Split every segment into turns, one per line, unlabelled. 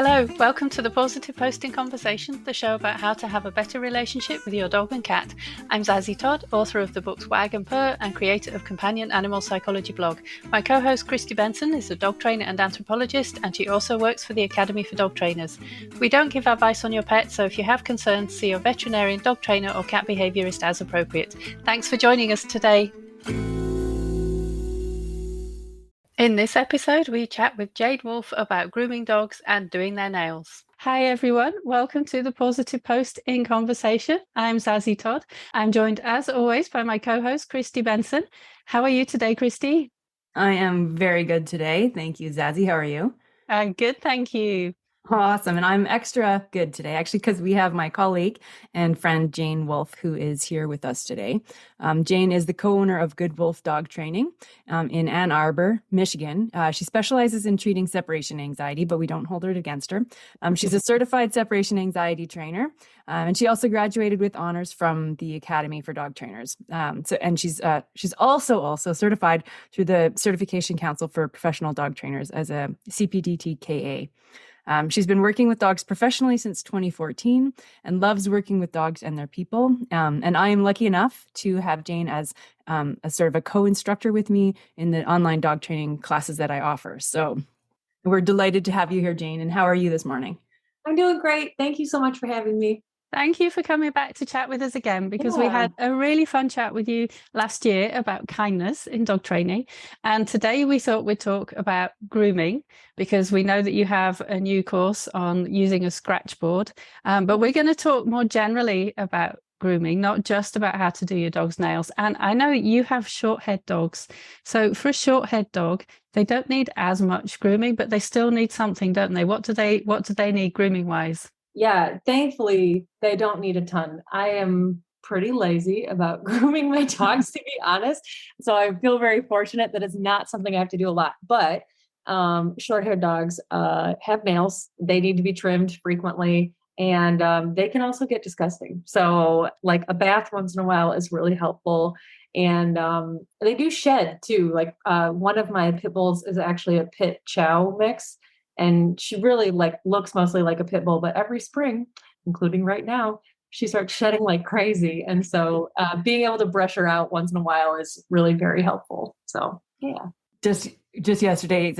Hello, welcome to the Positive Posting Conversation, the show about how to have a better relationship with your dog and cat. I'm Zazie Todd, author of the books Wag and Purr and creator of Companion Animal Psychology blog. My co-host Christy Benson is a dog trainer and anthropologist, and she also works for the Academy for Dog Trainers. We don't give advice on your pet, so if you have concerns, see your veterinarian, dog trainer or cat behaviourist as appropriate. Thanks for joining us today. In this episode, we chat with Jane Wolff about grooming dogs and doing their nails. Hi, everyone. Welcome to the Positive Posting Conversation. I'm Zazie Todd. I'm joined, as always, by my co-host, Christy Benson. How are you today, Christy?
I am very good today. Thank you, Zazie. How are you?
I'm good, thank you.
Awesome. And I'm extra good today, actually, because we have my colleague and friend, Jane Wolff, who is here with us today. Jane is the co-owner of Good Wolff Dog Training in Ann Arbor, Michigan. She specializes in treating separation anxiety, but we don't hold it against her. She's a certified separation anxiety trainer, and she also graduated with honors from the Academy for Dog Trainers. And she's also certified through the Certification Council for Professional Dog Trainers as a CPDT-KA. She's been working with dogs professionally since 2014 and loves working with dogs and their people. And I am lucky enough to have Jane as a sort of a co-instructor with me in the online dog training classes that I offer. So we're delighted to have you here, Jane. And how are you this morning?
I'm doing great. Thank you so much for having me.
Thank you for coming back to chat with us again, because we had a really fun chat with you last year about kindness in dog training. And today we thought we'd talk about grooming, because we know that you have a new course on using a scratch board. But we're going to talk more generally about grooming, not just about how to do your dog's nails. And I know you have short-haired dogs. So for a short-haired dog, they don't need as much grooming, but they still need something, don't they? What do they need grooming-wise?
Yeah, thankfully, they don't need a ton. I am pretty lazy about grooming my dogs, to be honest. So I feel very fortunate that it's not something I have to do a lot. But short-haired dogs have nails. They need to be trimmed frequently, and they can also get disgusting. So like a bath once in a while is really helpful. And they do shed too. Like one of my pit bulls is actually a pit chow mix. And she really looks mostly like a pit bull, but every spring, including right now, she starts shedding like crazy. And so being able to brush her out once in a while is really very helpful. So, yeah.
Just yesterday,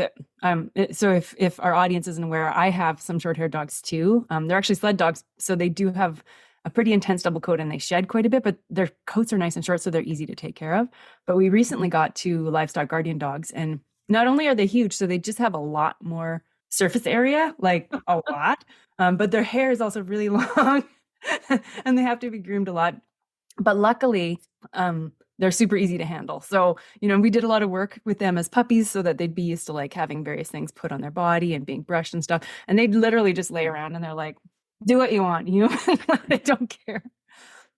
so if our audience isn't aware, I have some short-haired dogs too. They're actually sled dogs, so they do have a pretty intense double coat and they shed quite a bit, but their coats are nice and short, so they're easy to take care of. But we recently got 2 livestock guardian dogs, and not only are they huge, so they just have a lot more surface area, like a lot, but their hair is also really long and they have to be groomed a lot. But luckily, they're super easy to handle. So, we did a lot of work with them as puppies so that they'd be used to having various things put on their body and being brushed and stuff. And they'd literally just lay around and they're like, do what you want, they don't care.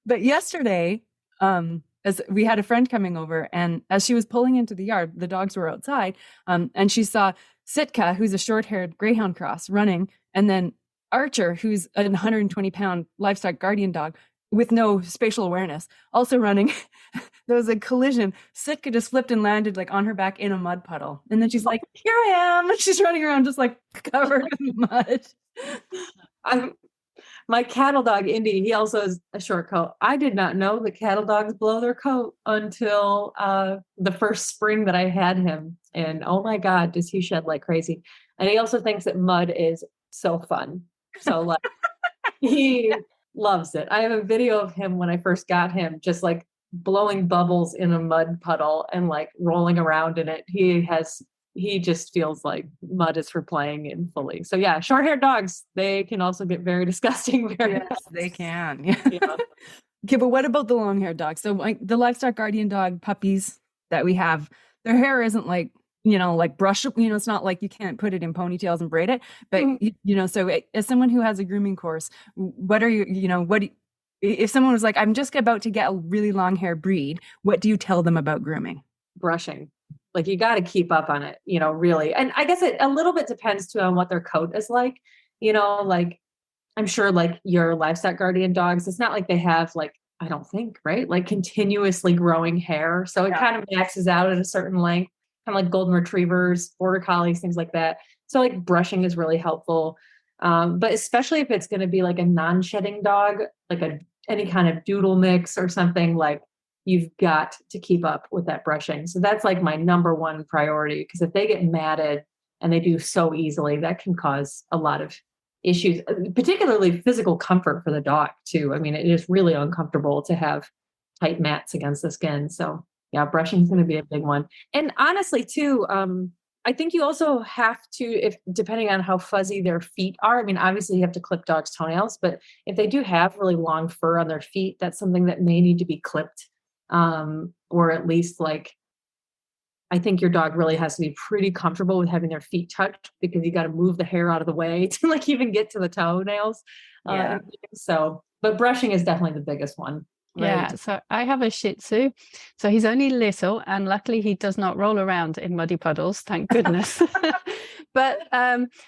But yesterday, as we had a friend coming over, and as she was pulling into the yard, the dogs were outside, and she saw Sitka, who's a short-haired greyhound cross, running, and then Archer, who's a 120-pound livestock guardian dog with no spatial awareness, also running. There was a collision. Sitka just flipped and landed on her back in a mud puddle. And then she's like, here I am. And she's running around just covered in mud.
My cattle dog, Indy, he also has a short coat. I did not know that cattle dogs blow their coat until the first spring that I had him. And oh my God, does he shed like crazy. And he also thinks that mud is so fun. So he loves it. I have a video of him when I first got him, just blowing bubbles in a mud puddle and rolling around in it. He just feels like mud is for playing in fully. So yeah, short-haired dogs, they can also get very disgusting.
Yes, they can. Yeah. Okay, but what about the long-haired dogs? So the livestock guardian dog puppies that we have, their hair isn't brush, it's not like you can't put it in ponytails and braid it. But, so as someone who has a grooming course, what are you, if someone was like, I'm just about to get a really long hair breed, what do you tell them about grooming?
Brushing. You got to keep up on it, really. And I guess it a little bit depends too on what their coat is like, I'm sure your livestock guardian dogs, it's not like they have I don't think, right? Continuously growing hair. So it kind of maxes out at a certain length, kind of like golden retrievers, border collies, things like that. So brushing is really helpful. But especially if it's going to be like a non-shedding dog, like any kind of doodle mix or something, like you've got to keep up with that brushing. So that's like my number one priority, because if they get matted and they do so easily, that can cause a lot of issues, particularly physical comfort for the dog too. I mean, it is really uncomfortable to have tight mats against the skin. So yeah, brushing is going to be a big one. And honestly too, I think you also have to, if depending on how fuzzy their feet are, I mean, obviously you have to clip dogs' toenails, but if they do have really long fur on their feet, that's something that may need to be clipped. Or at least like, I think your dog really has to be pretty comfortable with having their feet touched, because you got to move the hair out of the way to like even get to the toenails. So, but brushing is definitely the biggest one. Right?
Yeah, so I have a Shih Tzu. So he's only little, and luckily he does not roll around in muddy puddles, thank goodness. But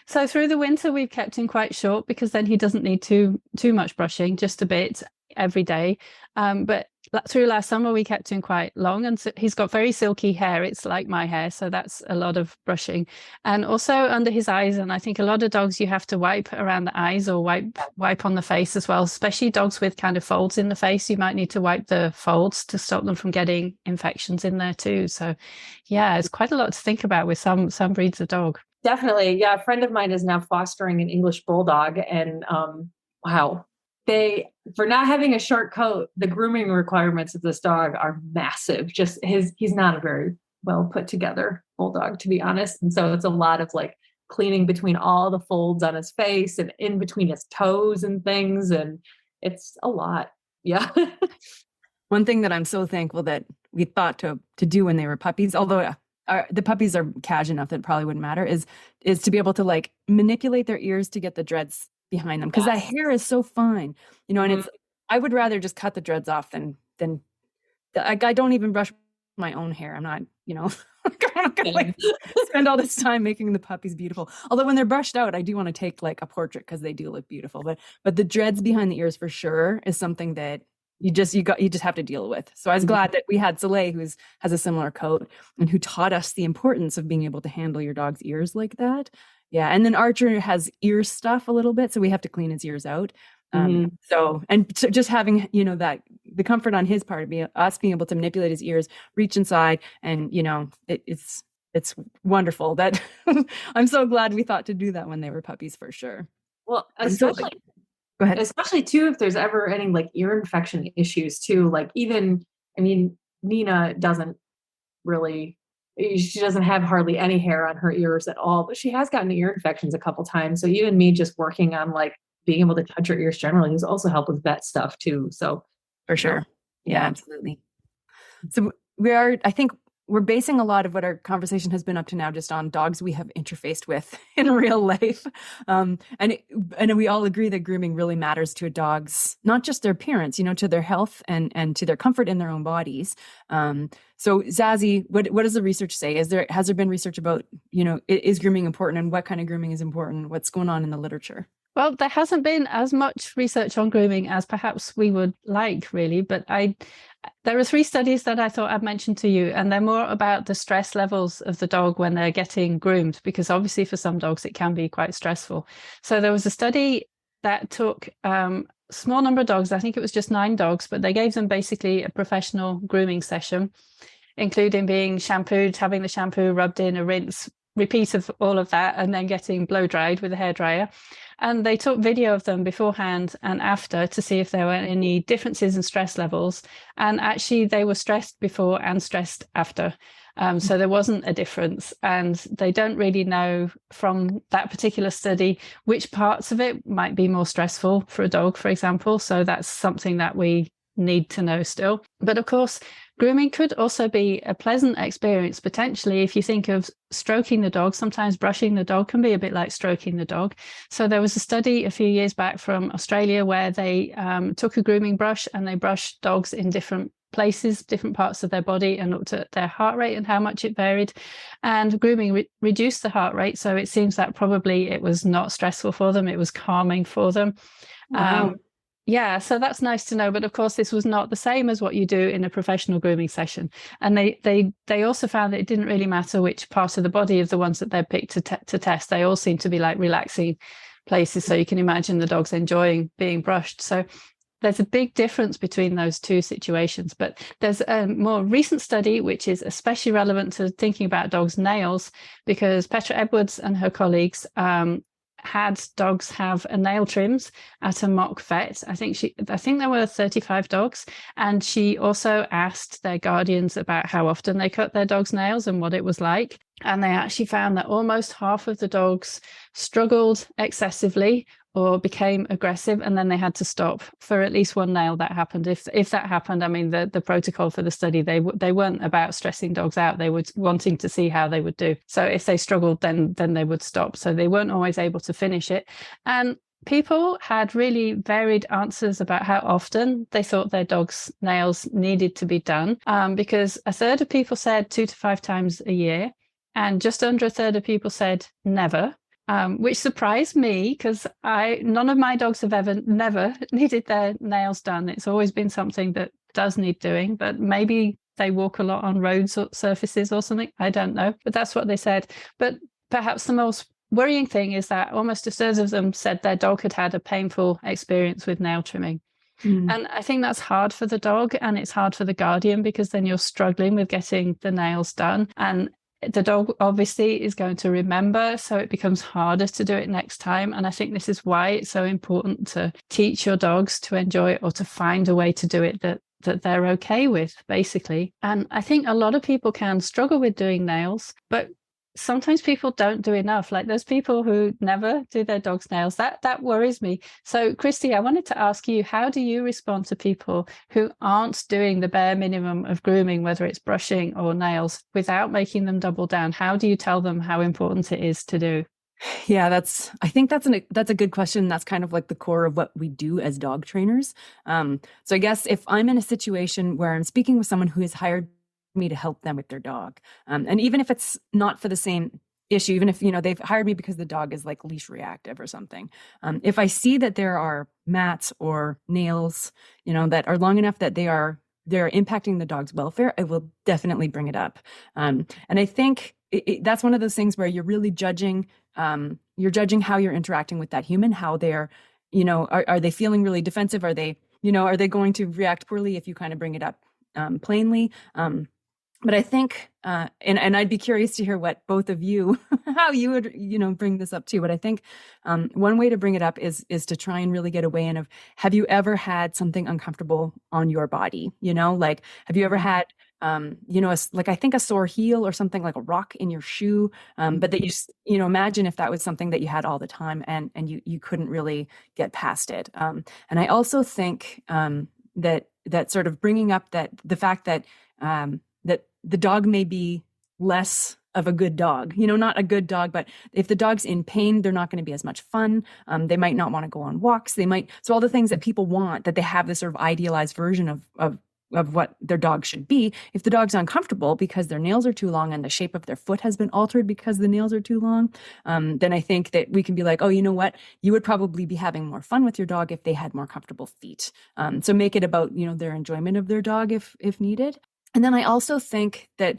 so through the winter we've kept him quite short, because then he doesn't need too much brushing, just a bit every day. But through last summer we kept him quite long, and so he's got very silky hair. It's like my hair, so that's a lot of brushing. And also under his eyes, and I think a lot of dogs you have to wipe around the eyes or wipe on the face as well, especially dogs with kind of folds in the face. You might need to wipe the folds to stop them from getting infections in there too. So yeah, it's quite a lot to think about with some breeds of dog.
Definitely. Yeah. A friend of mine is now fostering an English bulldog, and wow, for not having a short coat, the grooming requirements of this dog are massive. Just he's not a very well put together bulldog, to be honest. And so it's a lot of like cleaning between all the folds on his face and in between his toes and things. And it's a lot. Yeah.
One thing that I'm so thankful that we thought to do when they were puppies, although the puppies are cash enough that it probably wouldn't matter, is to be able to like manipulate their ears to get the dreads behind them, because that hair is so fine, you know. And it's, I would rather just cut the dreads off than I don't even brush my own hair. I'm not, you know, I'm not gonna like spend all this time making the puppies beautiful. Although when they're brushed out, I do want to take like a portrait, because they do look beautiful. But the dreads behind the ears for sure is something that you just have to deal with. So I was glad that we had Soleil, who has a similar coat, and who taught us the importance of being able to handle your dog's ears like that. Yeah. And then Archer has ear stuff a little bit, so we have to clean his ears out. So just having, you know, that the comfort on his part, us being able to manipulate his ears, reach inside, and, you know, it's wonderful that I'm so glad we thought to do that when they were puppies, for sure.
Well, especially, go ahead. Especially too, if there's ever any like ear infection issues too, like even, I mean, Nina doesn't really, she doesn't have hardly any hair on her ears at all, but she has gotten ear infections a couple times. So even me just working on like being able to touch her ears generally has also helped with vet stuff too. So
for sure. Yeah, absolutely. So I think we're basing a lot of what our conversation has been up to now just on dogs we have interfaced with in real life. And we all agree that grooming really matters to a dog's, not just their appearance, you know, to their health and to their comfort in their own bodies. So Zazie, what does the research say? Has there been research about, you know, is grooming important, and what kind of grooming is important? What's going on in the literature?
Well, there hasn't been as much research on grooming as perhaps we would like, really, but there are 3 studies that I thought I'd mention to you, and they're more about the stress levels of the dog when they're getting groomed, because obviously for some dogs it can be quite stressful. So there was a study that took a small number of dogs, I think it was just 9 dogs, but they gave them basically a professional grooming session, including being shampooed, having the shampoo rubbed in, a rinse, repeat of all of that, and then getting blow dried with a hairdryer. And they took video of them beforehand and after to see if there were any differences in stress levels. And actually they were stressed before and stressed after. So there wasn't a difference. And they don't really know from that particular study which parts of it might be more stressful for a dog, for example. So that's something that we need to know still. But of course, grooming could also be a pleasant experience, potentially. If you think of stroking the dog, sometimes brushing the dog can be a bit like stroking the dog. So there was a study a few years back from Australia where they took a grooming brush and they brushed dogs in different places, different parts of their body, and looked at their heart rate and how much it varied. And grooming reduced the heart rate. So it seems that probably it was not stressful for them. It was calming for them.
Wow.
Yeah, so that's nice to know. But of course, this was not the same as what you do in a professional grooming session. And they also found that it didn't really matter which part of the body of the ones that they picked to test. They all seemed to be like relaxing places. So you can imagine the dog's enjoying being brushed. So there's a big difference between those two situations. But there's a more recent study, which is especially relevant to thinking about dogs' nails, because Petra Edwards and her colleagues had dogs have a nail trims at a mock vet. I think there were 35 dogs. And she also asked their guardians about how often they cut their dogs' nails and what it was like. And they actually found that almost half of the dogs struggled excessively or became aggressive, and then they had to stop for at least one nail that happened. If that happened, I mean, the protocol for the study, they weren't about stressing dogs out. They were wanting to see how they would do. So if they struggled, then they would stop. So they weren't always able to finish it. And people had really varied answers about how often they thought their dog's nails needed to be done, because a third of people said 2 to 5 times a year, and just under a third of people said never. Which surprised me, because none of my dogs have never needed their nails done. It's always been something that does need doing, but maybe they walk a lot on roads or surfaces or something. I don't know, but that's what they said. But perhaps the most worrying thing is that almost a third of them said their dog had had a painful experience with nail trimming. And I think that's hard for the dog, and it's hard for the guardian, because then you're struggling with getting the nails done. And the dog obviously is going to remember, so it becomes harder to do it next time. And I think this is why it's so important to teach your dogs to enjoy it, or to find a way to do it that they're okay with, basically. And I think a lot of people can struggle with doing nails, but sometimes people don't do enough. Like those people who never do their dog's nails, that worries me. So Christy, I wanted to ask you, how do you respond to people who aren't doing the bare minimum of grooming, whether it's brushing or nails, without making them double down? How do you tell them how important it is to do?
Yeah, I think that's a good question. That's kind of like the core of what we do as dog trainers. So I guess if I'm in a situation where I'm speaking with someone who has hired me to help them with their dog, and even if it's not for the same issue, even if they've hired me because the dog is like leash reactive or something, if I see that there are mats or nails that are long enough that they're impacting the dog's welfare, I will definitely bring it up. And I think that's one of those things where you're really judging how you're interacting with that human, how they're are they feeling really defensive, are they going to react poorly if you kind of bring it up plainly. But I think, and I'd be curious to hear what both of you, how you would, bring this up too. But I think one way to bring it up is to try and really get a weigh in of, have you ever had something uncomfortable on your body? Like, have you ever had, I think a sore heel or something, like a rock in your shoe, but that imagine if that was something that you had all the time and you couldn't really get past it. And I also think that sort of bringing up that the fact that that the dog may be less of a good dog, not a good dog, but if the dog's in pain, they're not going to be as much fun. They might not want to go on walks. So all the things that people want, that they have this sort of idealized version of what their dog should be. If the dog's uncomfortable because their nails are too long and the shape of their foot has been altered because the nails are too long, then I think that we can be like, oh, you know what? You would probably be having more fun with your dog if they had more comfortable feet. So make it about, their enjoyment of their dog if needed. And then I also think that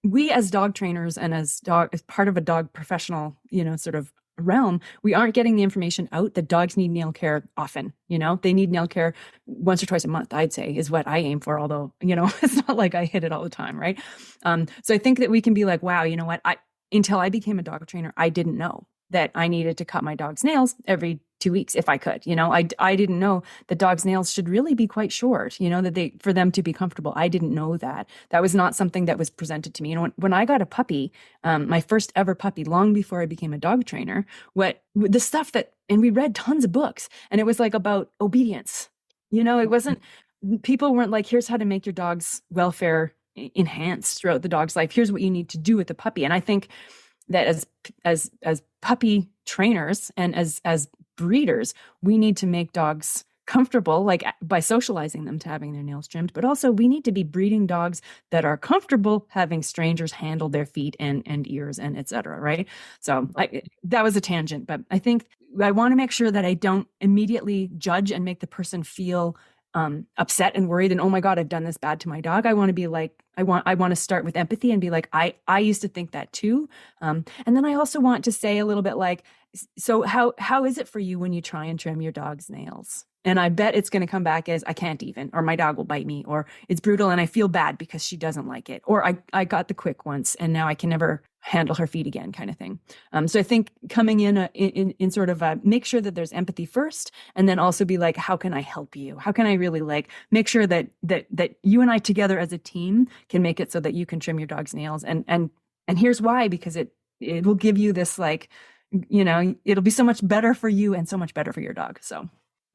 we as dog trainers and as part of a dog professional, sort of realm, we aren't getting the information out that dogs need nail care often. They need nail care once or twice a month, I'd say, is what I aim for. Although, it's not like I hit it all the time, right? So I think that we can be like, wow, you know what? Until I became a dog trainer, I didn't know that I needed to cut my dog's nails every 2 weeks if I could. I didn't know that dogs' nails should really be quite short, that for them to be comfortable. I didn't know that. That was not something that was presented to me. When I got a puppy, my first ever puppy, long before I became a dog trainer, the stuff and we read tons of books, and it was like about obedience. It wasn't, people weren't like, here's how to make your dog's welfare enhanced throughout the dog's life. Here's what you need to do with the puppy. And I think that as puppy trainers and as breeders, we need to make dogs comfortable, like by socializing them to having their nails trimmed, but also we need to be breeding dogs that are comfortable having strangers handle their feet and ears and etc. Right? So that was a tangent, but I think I want to make sure that I don't immediately judge and make the person feel upset and worried and, oh my God, I've done this bad to my dog. I want to be like, I want to start with empathy and be like, I used to think that too. And then I also want to say a little bit like, so how is it for you when you try and trim your dog's nails? And I bet it's going to come back as I can't even, or my dog will bite me, or it's brutal and I feel bad because she doesn't like it, or I got the quick once and now I can never handle her feet again, kind of thing. So I think coming in sort of make sure that there's empathy first, and then also be like, how can I help you? How can I really like make sure that you and I together as a team can make it so that you can trim your dog's nails, and here's why, because it will give you this like, it'll be so much better for you and so much better for your dog. So.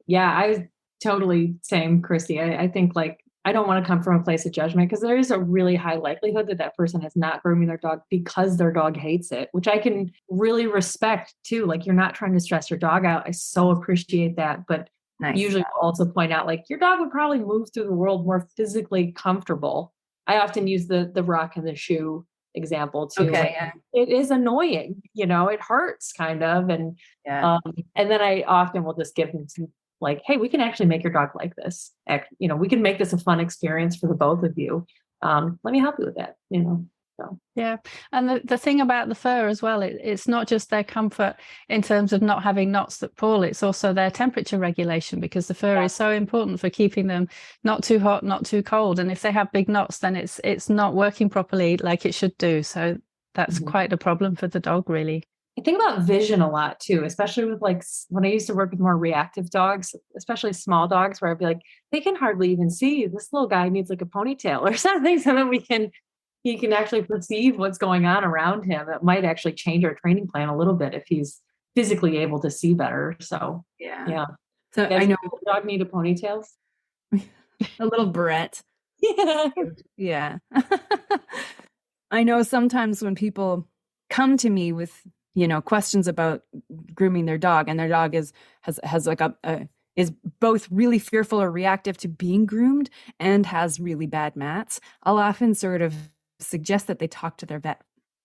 Yeah, I totally same, Christy. I think like, I don't want to come from a place of judgment, because there is a really high likelihood that that person is not grooming their dog because their dog hates it, which I can really respect too. Like, you're not trying to stress your dog out. I so appreciate that. But
Nice.
Usually I'll also point out like, your dog would probably move through the world more physically comfortable. I often use the rock and the shoe example too.
Okay,
like,
yeah.
It is annoying, it hurts kind of. And then I often will just give them some like, hey, we can actually make your dog like this. We can make this a fun experience for the both of you. Let me help you with that, So.
Yeah. And the thing about the fur as well, it's not just their comfort in terms of not having knots that pull, it's also their temperature regulation, because the fur is so important for keeping them not too hot, not too cold. And if they have big knots, then it's not working properly like it should do. So that's quite a problem for the dog, really.
I think about vision a lot too, especially with like when I used to work with more reactive dogs, especially small dogs, where I'd be like, they can hardly even see. This little guy needs like a ponytail or something, so that he can actually perceive what's going on around him. It might actually change our training plan a little bit if he's physically able to see better. So yeah.
So I know
the dog need a ponytail.
a little Brett.
Yeah.
Yeah. I know sometimes when people come to me with questions about grooming their dog, and their dog has like is both really fearful or reactive to being groomed and has really bad mats, I'll often sort of suggest that they talk to their vet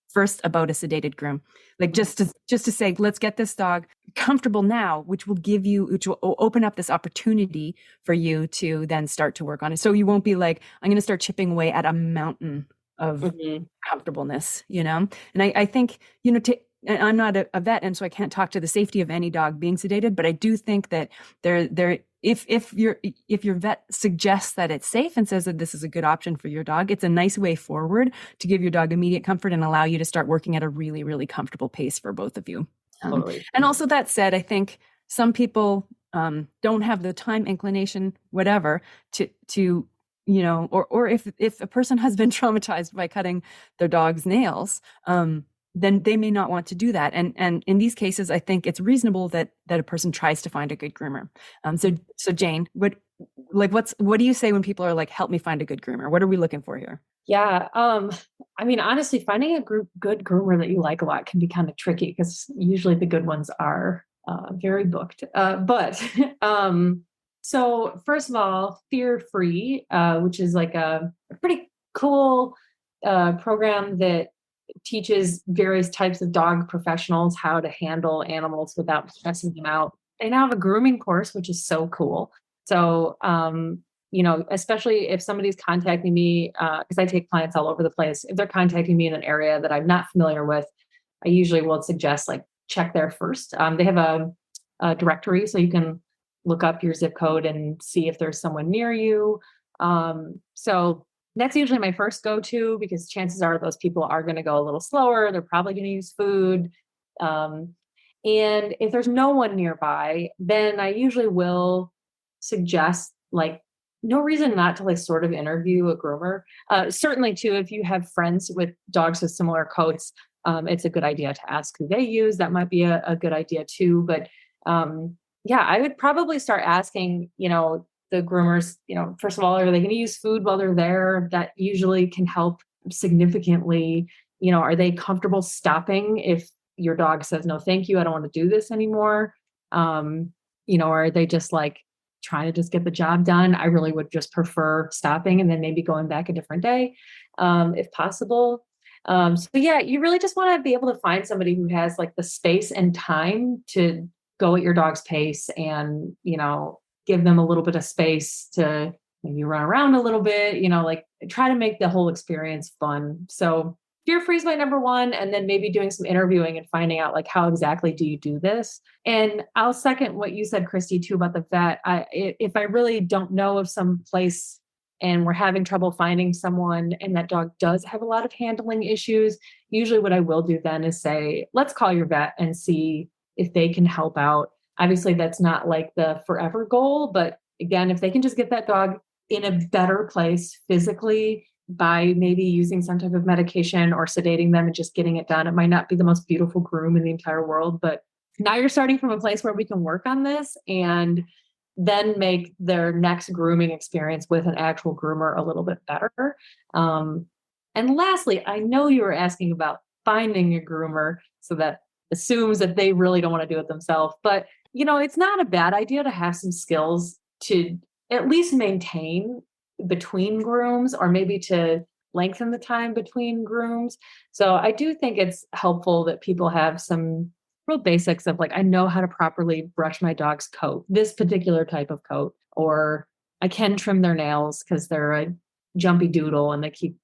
first about a sedated groom, like just to say, let's get this dog comfortable now, which will open up this opportunity for you to then start to work on it. So you won't be like, I'm going to start chipping away at a mountain of comfortableness, And I think, and I'm not a vet, and so I can't talk to the safety of any dog being sedated, but I do think that if your vet suggests that it's safe and says that this is a good option for your dog, it's a nice way forward to give your dog immediate comfort and allow you to start working at a really, really comfortable pace for both of you.
Totally.
And also, that said, I think some people don't have the time, inclination, whatever, to or if a person has been traumatized by cutting their dog's nails, then they may not want to do that. And in these cases, I think it's reasonable that a person tries to find a good groomer. So Jane, what do you say when people are like, help me find a good groomer? What are we looking for here?
Yeah. Honestly, finding a good groomer that you like a lot can be kind of tricky, because usually the good ones are very booked. So first of all, Fear Free, which is like a pretty cool program that teaches various types of dog professionals how to handle animals without stressing them out. They now have a grooming course, which is so cool. So, especially if somebody's contacting me, because I take clients all over the place, if they're contacting me in an area that I'm not familiar with, I usually will suggest like check there first. They have a directory, so you can look up your zip code and see if there's someone near you. So that's usually my first go-to, because chances are those people are going to go a little slower. They're probably going to use food. And if there's no one nearby, then I usually will suggest like no reason not to like sort of interview a groomer. Certainly too, if you have friends with dogs with similar coats, it's a good idea to ask who they use. That might be a good idea too. But I would probably start asking, the groomers, first of all, are they going to use food while they're there? That usually can help significantly. Are they comfortable stopping if your dog says, no, thank you, I don't want to do this anymore? Are they just like trying to just get the job done? I really would just prefer stopping and then maybe going back a different day, if possible. You really just want to be able to find somebody who has like the space and time to go at your dog's pace and, give them a little bit of space to maybe run around a little bit, like try to make the whole experience fun. So fear-free is my number one. And then maybe doing some interviewing and finding out like, how exactly do you do this? And I'll second what you said, Christy, too, about the vet. If I really don't know of some place and we're having trouble finding someone and that dog does have a lot of handling issues, usually what I will do then is say, let's call your vet and see if they can help out. Obviously, that's not like the forever goal, but again, if they can just get that dog in a better place physically by maybe using some type of medication or sedating them and just getting it done, it might not be the most beautiful groom in the entire world, but now you're starting from a place where we can work on this and then make their next grooming experience with an actual groomer a little bit better. And lastly, I know you were asking about finding a groomer, so that assumes that they really don't want to do it themselves. But, it's not a bad idea to have some skills to at least maintain between grooms, or maybe to lengthen the time between grooms. So I do think it's helpful that people have some real basics of like, I know how to properly brush my dog's coat, this particular type of coat, or I can trim their nails because they're a jumpy doodle and they keep,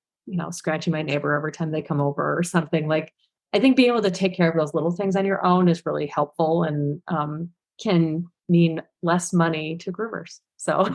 scratching my neighbor every time they come over or something. Like, I think being able to take care of those little things on your own is really helpful and can mean less money to groomers. So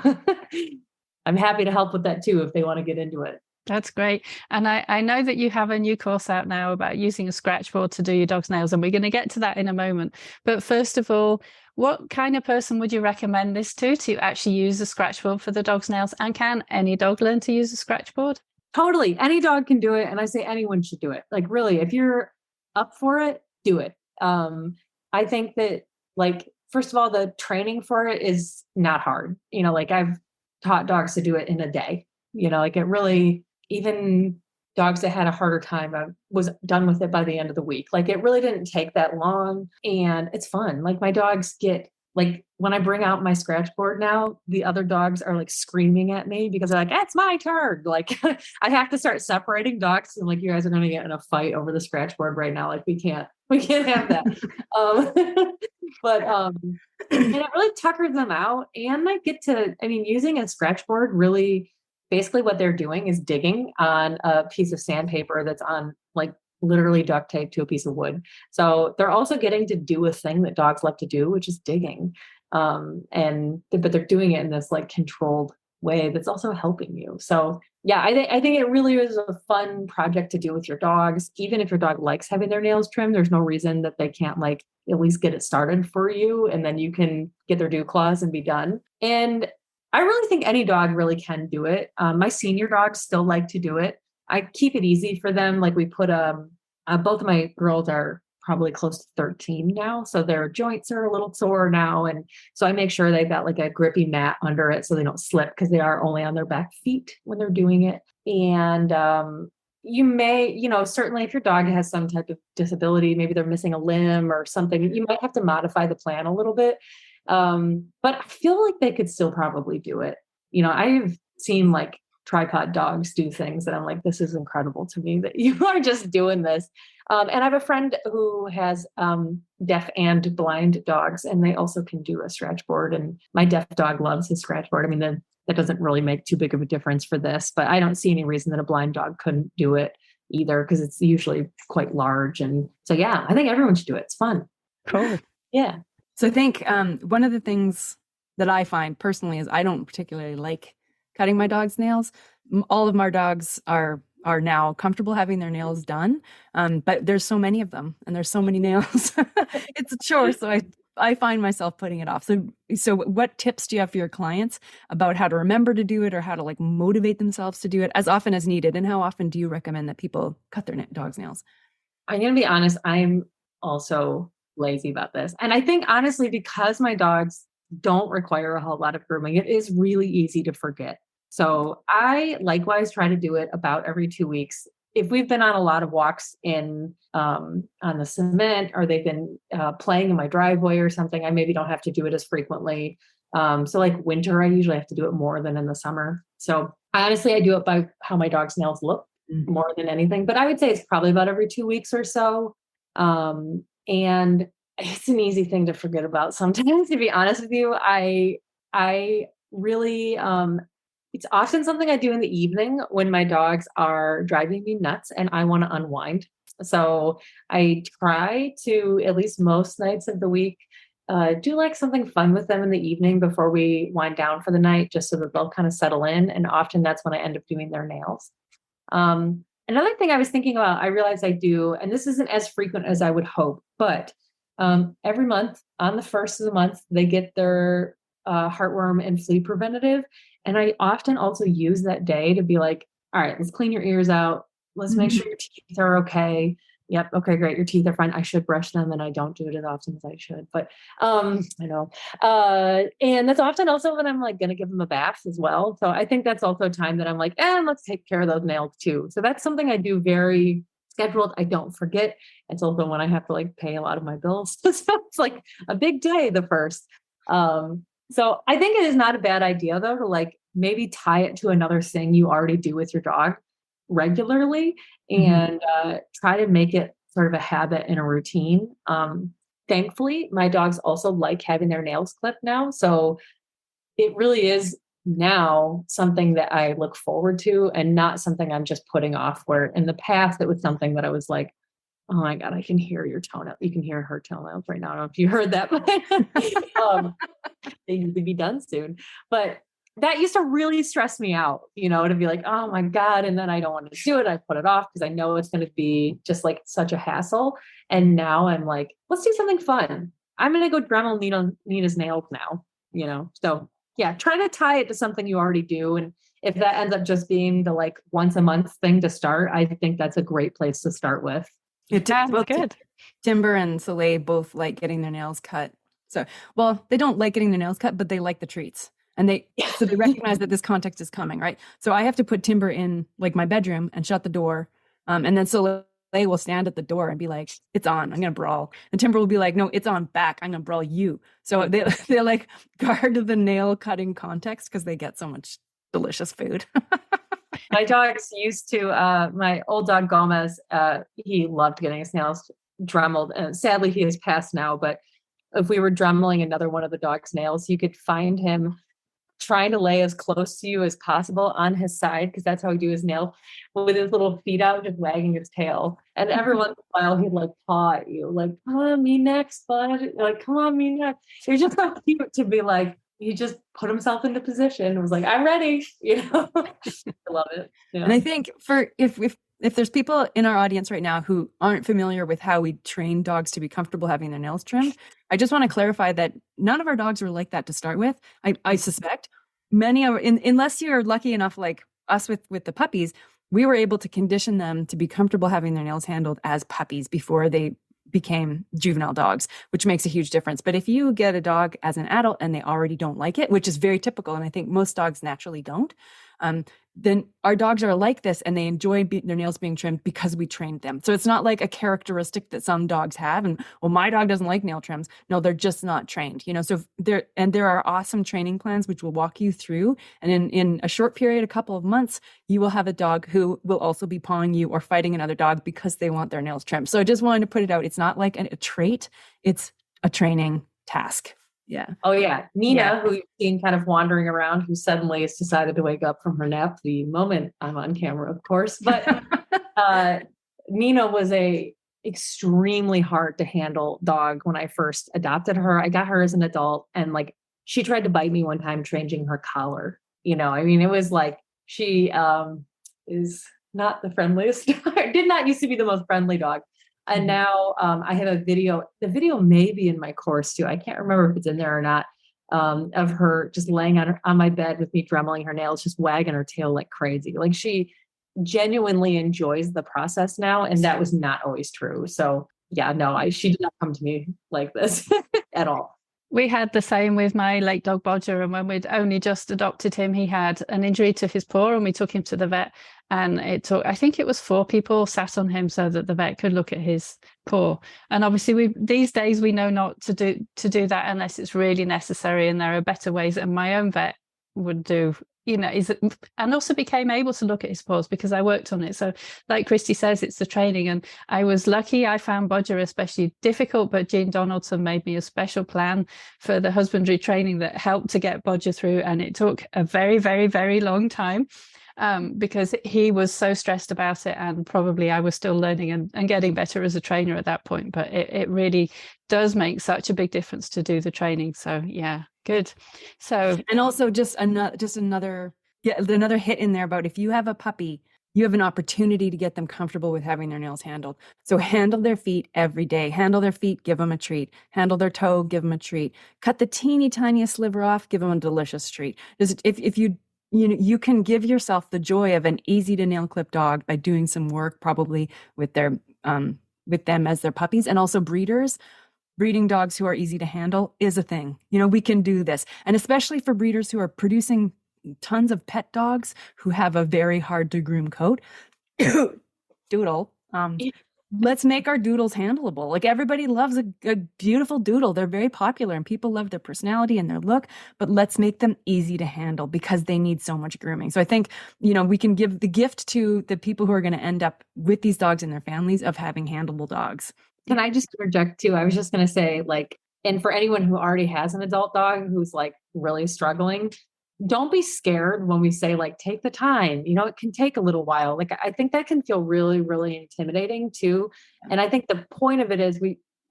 I'm happy to help with that too, if they want to get into it.
That's great. And I know that you have a new course out now about using a scratch board to do your dog's nails, and we're going to get to that in a moment. But first of all, what kind of person would you recommend this to actually use a scratch board for the dog's nails? And can any dog learn to use a scratch board?
Totally. Any dog can do it. And I say anyone should do it. Like, really, if you're up for it, do it. I think that, like, first of all, the training for it is not hard. Like, I've taught dogs to do it in a day. Like, it really, even dogs that had a harder time, I was done with it by the end of the week. Like, it really didn't take that long, and it's fun. Like, my dogs get, like, when I bring out my scratch board now, the other dogs are like screaming at me because they're like, it's my turn. Like, I have to start separating dogs, and like, you guys are going to get in a fight over the scratch board right now. Like, we can't have that. And it really tuckers them out, and I get to, using a scratch board, really basically what they're doing is digging on a piece of sandpaper that's on like literally duct tape to a piece of wood. So they're also getting to do a thing that dogs like to do, which is digging. But they're doing it in this like controlled way that's also helping you. So yeah, I think it really is a fun project to do with your dogs. Even if your dog likes having their nails trimmed, there's no reason that they can't like at least get it started for you, and then you can get their dew claws and be done. And I really think any dog really can do it. My senior dogs still like to do it. I keep it easy for them. Like, we put both of my girls are probably close to 13 now, so their joints are a little sore now, and so I make sure they've got like a grippy mat under it so they don't slip, because they are only on their back feet when they're doing it. And you may, certainly if your dog has some type of disability, maybe they're missing a limb or something, you might have to modify the plan a little bit. But I feel like they could still probably do it. I've seen like tripod dogs do things that I'm like, this is incredible to me that you are just doing this. And I have a friend who has deaf and blind dogs, and they also can do a scratch board. And my deaf dog loves his scratch board. That doesn't really make too big of a difference for this, but I don't see any reason that a blind dog couldn't do it either, because it's usually quite large. And so, yeah, I think everyone should do it. It's fun.
Cool.
Yeah.
So I think one of the things that I find personally is I don't particularly like cutting my dog's nails. All of my dogs are now comfortable having their nails done, but there's so many of them and there's so many nails. It's a chore, so I find myself putting it off. So what tips do you have for your clients about how to remember to do it, or how to like motivate themselves to do it as often as needed? And how often do you recommend that people cut their dog's nails?
I'm going to be honest, I'm also lazy about this. And I think honestly, because my dogs don't require a whole lot of grooming, it is really easy to forget. So I likewise try to do it about every 2 weeks. If we've been on a lot of walks on the cement, or they've been playing in my driveway or something, I maybe don't have to do it as frequently. So like winter, I usually have to do it more than in the summer. So honestly, I do it by how my dog's nails look more than anything, but I would say it's probably about every 2 weeks or so. And it's an easy thing to forget about sometimes, to be honest with you. I I really, it's often something I do in the evening when my dogs are driving me nuts and I want to unwind. So I try to, at least most nights of the week, do like something fun with them in the evening before we wind down for the night, just so that they'll kind of settle in. And often that's when I end up doing their nails. Another thing I was thinking about, I realized I do, and this isn't as frequent as I would hope, but every month on the first of the month, they get their heartworm and flea preventative. And I often also use that day to be like, all right, let's clean your ears out. Let's make sure your teeth are okay. Yep. Okay, great. Your teeth are fine. I should brush them and I don't do it as often as I should, but I know. And that's often also when I'm like going to give them a bath as well. So I think that's also a time that I'm like, let's take care of those nails too. So that's something I do very scheduled. I don't forget. It's also when I have to like pay a lot of my bills. So it's like a big day, the first. So I think it is not a bad idea though, to like maybe tie it to another thing you already do with your dog regularly and try to make it sort of a habit and a routine. Thankfully, my dogs also like having their nails clipped now. So it really is now something that I look forward to and not something I'm just putting off, where in the past it was something that I was like, oh my God, I can hear your toenail. You can hear her toenails right now. I don't know if you heard that, but they need to be done soon. But that used to really stress me out, to be like, oh my God. And then I don't want to do it. I put it off because I know it's going to be just like such a hassle. And now I'm like, let's do something fun. I'm going to go Dremel Nina's nails now, So yeah, try to tie it to something you already do. And if that ends up just being the like once a month thing to start, I think that's a great place to start with.
Good.
Timber and Soleil both like getting their nails cut. So, well, they don't like getting their nails cut, but they like the treats. And they recognize that this context is coming, right? So I have to put Timber in like my bedroom and shut the door. And then Soleil will stand at the door and be like, it's on, I'm going to brawl. And Timber will be like, no, it's on back, I'm going to brawl you. So they like guard the nail cutting context because they get so much delicious food.
My dogs used to, my old dog Gomez, he loved getting his nails dremeled. And sadly, he has passed now. But if we were dremeling another one of the dog's nails, you could find him trying to lay as close to you as possible on his side, because that's how he do his nail, with his little feet out, just wagging his tail. And every once in a while, he'd like paw at you, like, come on, me next, bud. Like, come on, me next. It was just so cute to be like, he just put himself into position and was like, I'm ready. I love it. Yeah.
And I think if there's people in our audience right now who aren't familiar with how we train dogs to be comfortable having their nails trimmed, I just want to clarify that none of our dogs are like that to start with. I suspect many of, unless you're lucky enough, like us with the puppies, we were able to condition them to be comfortable having their nails handled as puppies before they became juvenile dogs, which makes a huge difference. But if you get a dog as an adult and they already don't like it, which is very typical, and I think most dogs naturally don't, then our dogs are like this and they enjoy their nails being trimmed because we trained them. So it's not like a characteristic that some dogs have. And well, my dog doesn't like nail trims. No, they're just not trained. So there are awesome training plans which will walk you through. And in a short period, a couple of months, you will have a dog who will also be pawing you or fighting another dog because they want their nails trimmed. So I just wanted to put it out. It's not like a trait. It's a training task. Yeah.
Oh yeah. Nina, who you've seen kind of wandering around, who suddenly has decided to wake up from her nap the moment I'm on camera, of course. But Nina was a extremely hard to handle dog when I first adopted her. I got her as an adult, and like she tried to bite me one time changing her collar. It was like she is not the friendliest. Did not used to be the most friendly dog. And now I have a video. The video may be in my course too. I can't remember if it's in there or not. Of her just laying on my bed with me dremeling her nails, just wagging her tail like crazy. Like she genuinely enjoys the process now, and that was not always true. So yeah, no, she did not come to me like this at all.
We had the same with my late dog Bodger, and when we'd only just adopted him, he had an injury to his paw, and we took him to the vet, and it took, I think it was 4 people sat on him so that the vet could look at his paw. And obviously these days we know not to do that unless it's really necessary, and there are better ways. And my own vet would do, and also became able to look at his paws because I worked on it. So like Christy says, it's the training, and I was lucky. I found Bodger especially difficult, but Jean Donaldson made me a special plan for the husbandry training that helped to get Bodger through. And it took a very, very, very long time because he was so stressed about it, and probably I was still learning and getting better as a trainer at that point. But it really does make such a big difference to do the training. So yeah, good. So,
and also just another hit in there about if you have a puppy, you have an opportunity to get them comfortable with having their nails handled. So handle their feet every day. Handle their feet, give them a treat. Handle their toe, give them a treat. Cut the teeny tiniest sliver off, give them a delicious treat. Just if you can give yourself the joy of an easy to nail clip dog by doing some work probably with their with them as their puppies. And also breeding dogs who are easy to handle is a thing. We can do this. And especially for breeders who are producing tons of pet dogs who have a very hard to groom coat. Doodle. Let's make our doodles handleable. Like, everybody loves a beautiful doodle. They're very popular and people love their personality and their look, but let's make them easy to handle because they need so much grooming. So I think, we can give the gift to the people who are going to end up with these dogs and their families of having handleable dogs.
Can I just interject too? I was just going to say, and for anyone who already has an adult dog who's really struggling, don't be scared when we say take the time. It can take a little while. I think that can feel really, really intimidating too. And I think the point of it is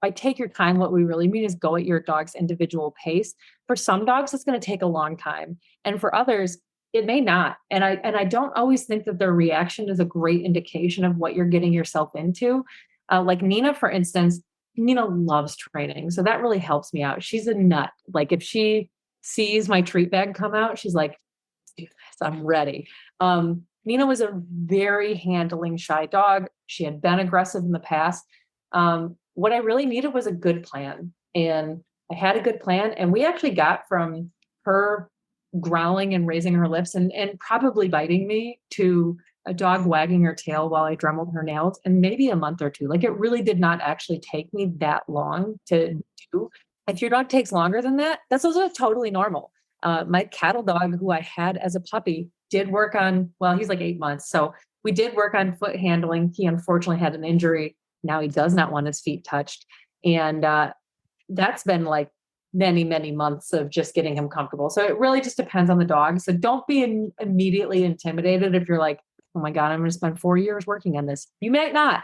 by take your time, what we really mean is go at your dog's individual pace. For some dogs, it's going to take a long time. And for others, it may not. And I don't always think that their reaction is a great indication of what you're getting yourself into. Like Nina, for instance, Nina loves training. So that really helps me out. She's a nut. If she sees my treat bag come out, she's like, do this, I'm ready. Nina was a very handling shy dog. She had been aggressive in the past. What I really needed was a good plan. And I had a good plan. And we actually got from her growling and raising her lips and probably biting me to a dog wagging her tail while I dremeled her nails in maybe a month or two. It really did not actually take me that long to do. If your dog takes longer than that, that's also totally normal. My cattle dog, who I had as a puppy, did work on, he's 8 months. So we did work on foot handling. He unfortunately had an injury. Now he does not want his feet touched. And that's been many, many months of just getting him comfortable. So it really just depends on the dog. So don't be immediately intimidated if you're oh my God, I'm going to spend 4 years working on this. You might not,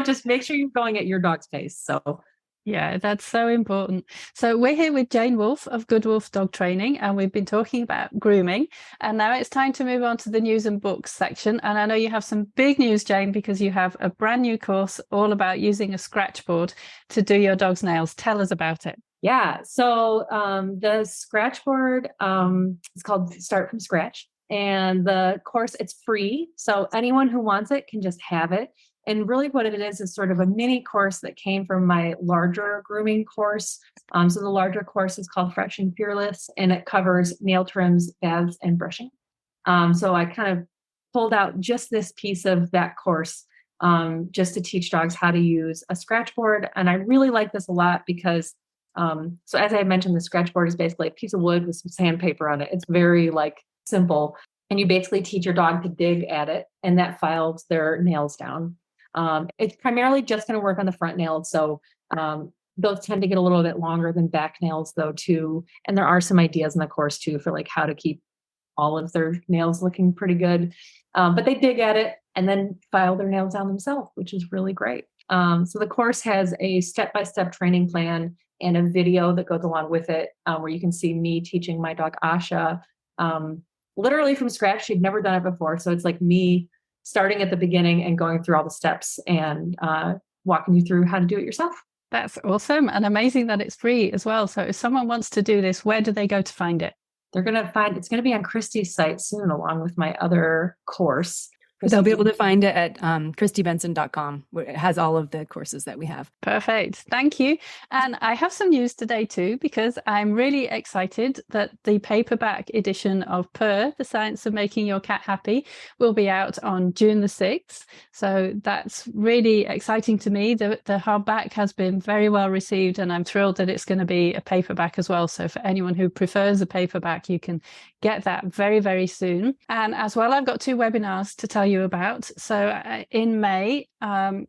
just make sure you're going at your dog's pace. So
yeah, that's so important. So we're here with Jane Wolff of Good Wolff Dog Training, and we've been talking about grooming. And now it's time to move on to the news and books section. And I know you have some big news, Jane, because you have a brand new course all about using a scratch board to do your dog's nails. Tell us about it.
Yeah. So the scratch board is called Start from Scratch. And the course, it's free. So anyone who wants it can just have it. And really what it is sort of a mini course that came from my larger grooming course. So the larger course is called Fresh and Fearless, and it covers nail trims, baths, and brushing. So I kind of pulled out just this piece of that course just to teach dogs how to use a scratch board. And I really like this a lot because, so as I mentioned, the scratch board is basically a piece of wood with some sandpaper on it. It's very simple. And you basically teach your dog to dig at it, and that files their nails down. It's primarily just going to work on the front nails. So those tend to get a little bit longer than back nails though too. And there are some ideas in the course too for how to keep all of their nails looking pretty good. But they dig at it and then file their nails down themselves, which is really great. So the course has a step-by-step training plan and a video that goes along with it, where you can see me teaching my dog Asha, literally from scratch. She'd never done it before. So it's me starting at the beginning and going through all the steps and walking you through how to do it yourself.
That's awesome and amazing that it's free as well. So if someone wants to do this, where do they go to find it?
They're going to find, it's going to be on Christy's site soon, along with my other course.
They'll be able to find it at christybenson.com, where it has all of the courses that we have.
Perfect. Thank you. And I have some news today too, because I'm really excited that the paperback edition of Purr, The Science of Making Your Cat Happy, will be out on June the 6th. So that's really exciting to me. The hardback has been very well received, and I'm thrilled that it's going to be a paperback as well. So for anyone who prefers a paperback, you can get that very, very soon. And as well, I've got 2 webinars to tell you about. So in May, I'm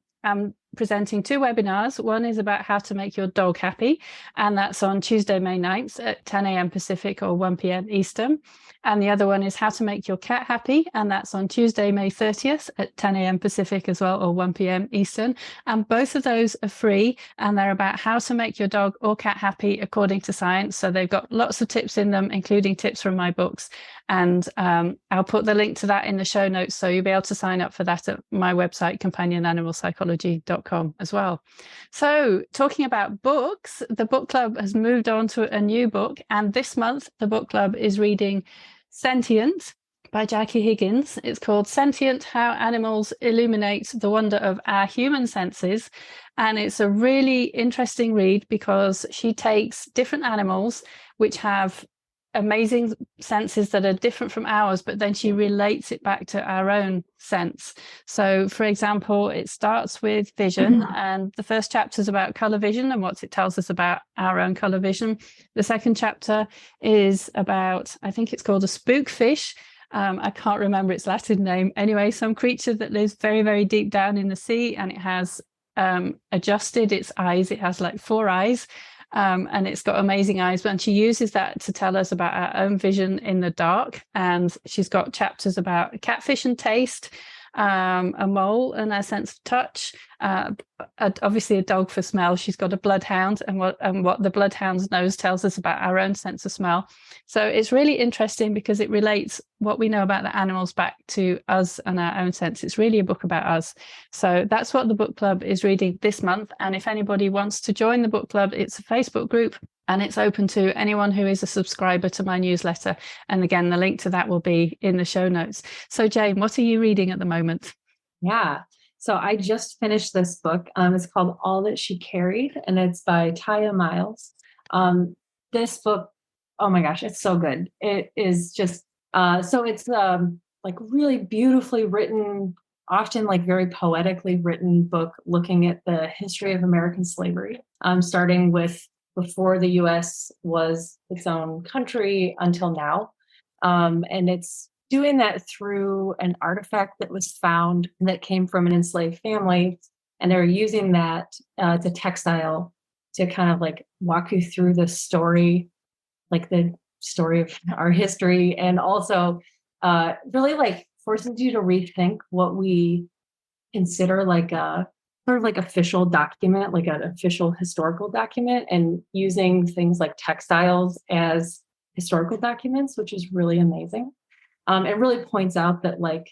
presenting 2 webinars. One is about how to make your dog happy, and that's on Tuesday, May 9th at 10 a.m. Pacific or 1 p.m. Eastern. And the other one is how to make your cat happy, and that's on Tuesday, May 30th at 10 a.m. Pacific as well, or 1 p.m. Eastern. And both of those are free, and they're about how to make your dog or cat happy according to science. So they've got lots of tips in them, including tips from my books. And I'll put the link to that in the show notes, so you'll be able to sign up for that at my website, companionanimalpsychology.com as well. So talking about books, the book club has moved on to a new book, and this month the book club is reading Sentient by Jackie Higgins. It's called Sentient: How Animals Illuminate the Wonder of Our Human Senses. And it's a really interesting read because she takes different animals which have amazing senses that are different from ours, but then she relates it back to our own sense. So for example, it starts with vision, and the first chapter is about color vision and what it tells us about our own color vision. The second chapter is about, I think it's called a spookfish. I can't remember its Latin name. Anyway, some creature that lives very, very deep down in the sea, and it has adjusted its eyes. It has like 4 eyes. And it's got amazing eyes, and she uses that to tell us about our own vision in the dark. And she's got chapters about catfish and taste, a mole and our sense of touch, obviously a dog for smell. She's got a bloodhound, and what the bloodhound's nose tells us about our own sense of smell. So it's really interesting because it relates what we know about the animals back to us and our own sense. It's really a book about us. So that's what the book club is reading this month. And if anybody wants to join the book club, it's a Facebook group, and it's open to anyone who is a subscriber to my newsletter. And again, the link to that will be in the show notes. So Jane, what are you reading at the moment?
Yeah. So I just finished this book. It's called All That She Carried, and it's by Tiya Miles. This book, oh my gosh, it's so good. It is just, so it's like really beautifully written, often like very poetically written book looking at the history of American slavery, starting with before the U.S. was its own country until now. And it's doing that through an artifact that was found that came from an enslaved family. And they're using that to textile to kind of like walk you through the story, like the story of our history, and also really like forces you to rethink what we consider like a sort of like official document, like an official historical document, and using things like textiles as historical documents, which is really amazing. It really points out that like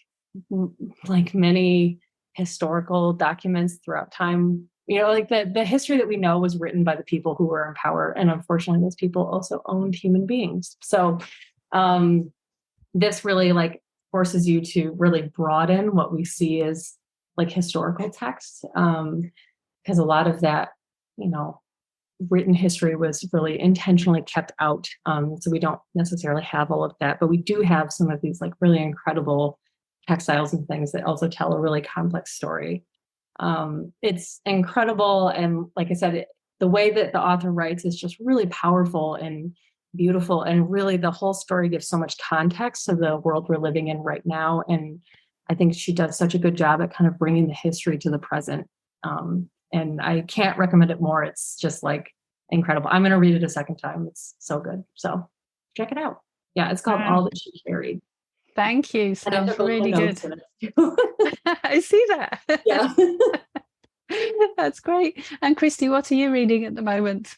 many historical documents throughout time, you know, like the history that we know was written by the people who were in power. And unfortunately, those people also owned human beings. So this really like forces you to really broaden what we see as like historical texts. Because a lot of that, you know, written history was really intentionally kept out. So we don't necessarily have all of that, but we do have some of these like really incredible textiles and things that also tell a really complex story. It's incredible. And like I said, the way that the author writes is just really powerful and beautiful. And really the whole story gives so much context to the world we're living in right now. And I think she does such a good job at kind of bringing the history to the present. And I can't recommend it more. It's just like incredible. I'm going to read it a second time. It's so good. So check it out. Yeah, it's called All That She Carried.
Thank you. Sounds really good. I see that.
Yeah.
That's great. And Christy, what are you reading at the moment?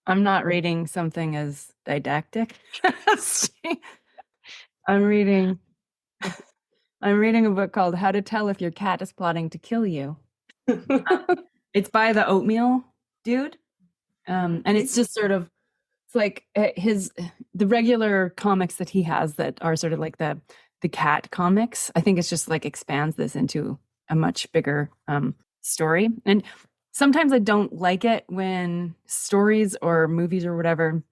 I'm not reading something as didactic. I'm reading a book called How to Tell If Your Cat is Plotting to Kill You. It's by the Oatmeal dude. And it's just sort of, it's like the regular comics that he has that are sort of like the the cat comics. I think it's just like expands this into a much bigger story. And sometimes I don't like it when stories or movies or whatever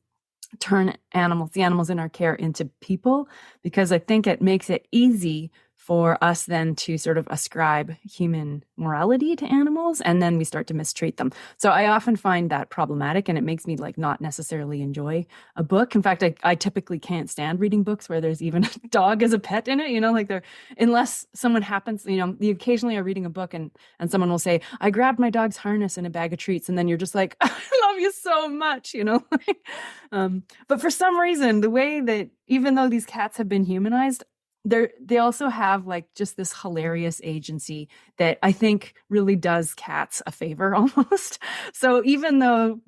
turn the animals in our care, into people, because I think it makes it easy for us then to sort of ascribe human morality to animals, and then we start to mistreat them. So I often find that problematic, and it makes me like not necessarily enjoy a book. In fact, I typically can't stand reading books where there's even a dog as a pet in it, like unless someone happens, occasionally I'm reading a book and someone will say, I grabbed my dog's harness in a bag of treats. And then you're just like, I love you so much, but for some reason, the way that even though these cats have been humanized, they also have like just this hilarious agency that I think really does cats a favor almost. So even though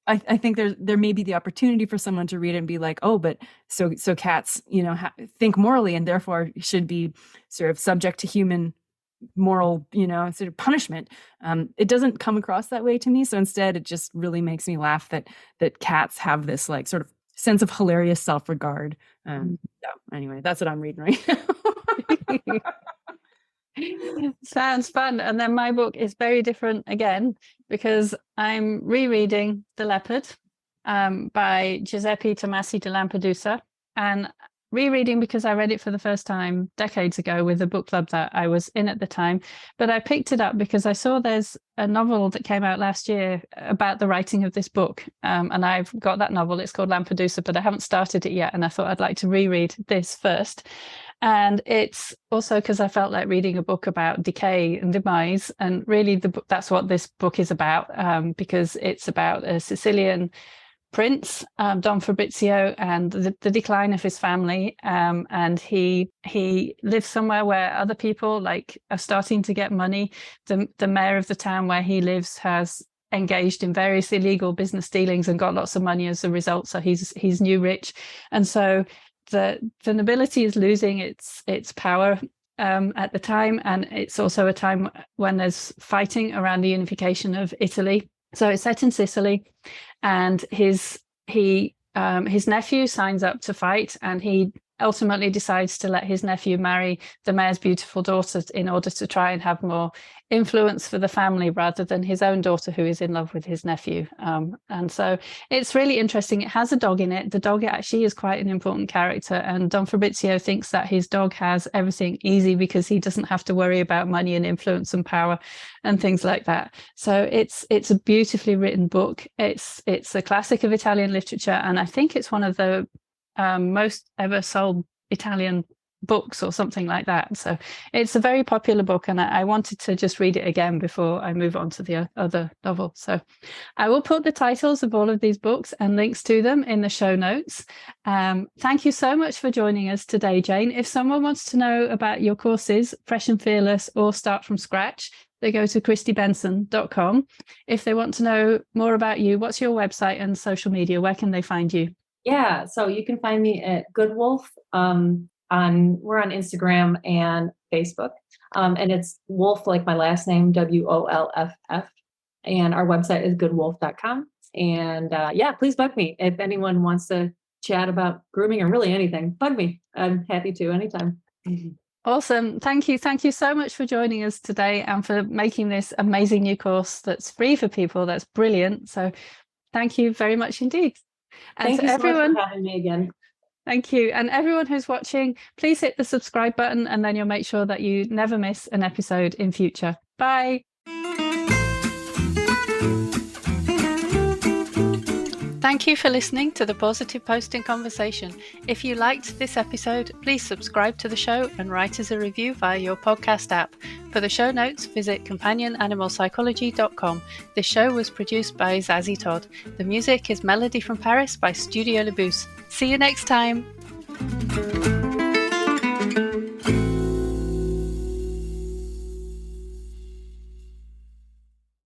I think there may be the opportunity for someone to read it and be like, oh, but so cats, think morally and therefore should be sort of subject to human moral, sort of punishment. It doesn't come across that way to me. So instead, it just really makes me laugh that cats have this like sort of sense of hilarious self-regard. So anyway, that's what I'm reading right now.
Sounds fun. And then my book is very different again, because I'm rereading The Leopard by Giuseppe Tomasi de Lampedusa, and rereading because I read it for the first time decades ago with a book club that I was in at the time. But I picked it up because I saw there's a novel that came out last year about the writing of this book. And I've got that novel. It's called Lampedusa, but I haven't started it yet. And I thought I'd like to reread this first. And it's also because I felt like reading a book about decay and demise. And really, that's what this book is about, because it's about a Sicilian prince, Don Fabrizio, and the decline of his family. And he lives somewhere where other people are starting to get money. The mayor of the town where he lives has engaged in various illegal business dealings and got lots of money as a result. So he's new rich. And so the nobility is losing its power at the time. And it's also a time when there's fighting around the unification of Italy. So it's set in Sicily, and his nephew signs up to fight, and he ultimately decides to let his nephew marry the mayor's beautiful daughter in order to try and have more influence for the family rather than his own daughter, who is in love with his nephew. And so it's really interesting. It has a dog in it. The dog actually is quite an important character, and Don Fabrizio thinks that his dog has everything easy because he doesn't have to worry about money and influence and power and things like that. So it's a beautifully written book. It's a classic of Italian literature, and I think it's one of the most ever sold Italian books or something like that. So it's a very popular book, and I wanted to just read it again before I move on to the other novel. So I will put the titles of all of these books and links to them in the show notes. Thank you so much for joining us today, Jane. If someone wants to know about your courses, Fresh and Fearless or Start from Scratch, they go to christybenson.com. If they want to know more about you, what's your website and social media? Where can they find you?
Yeah, so you can find me at Good Wolff. We're on Instagram and Facebook, and it's Wolff like my last name, Wolff, and our website is goodwolff.com. And please bug me if anyone wants to chat about grooming or really anything. Bug me. I'm happy to anytime.
Awesome. Thank you so much for joining us today and for making this amazing new course that's free for people. That's brilliant. So thank you very much indeed. And
thank you so
everyone,
much for having me again.
Thank you. And everyone who's watching, please hit the subscribe button, and then you'll make sure that you never miss an episode in future. Bye. Thank you for listening to the Positive Posting Conversation. If you liked this episode, please subscribe to the show and write us a review via your podcast app. For the show notes, visit companionanimalpsychology.com. This show was produced by Zazie Todd. The music is Melody from Paris by Studio Le Bousse. See you next time.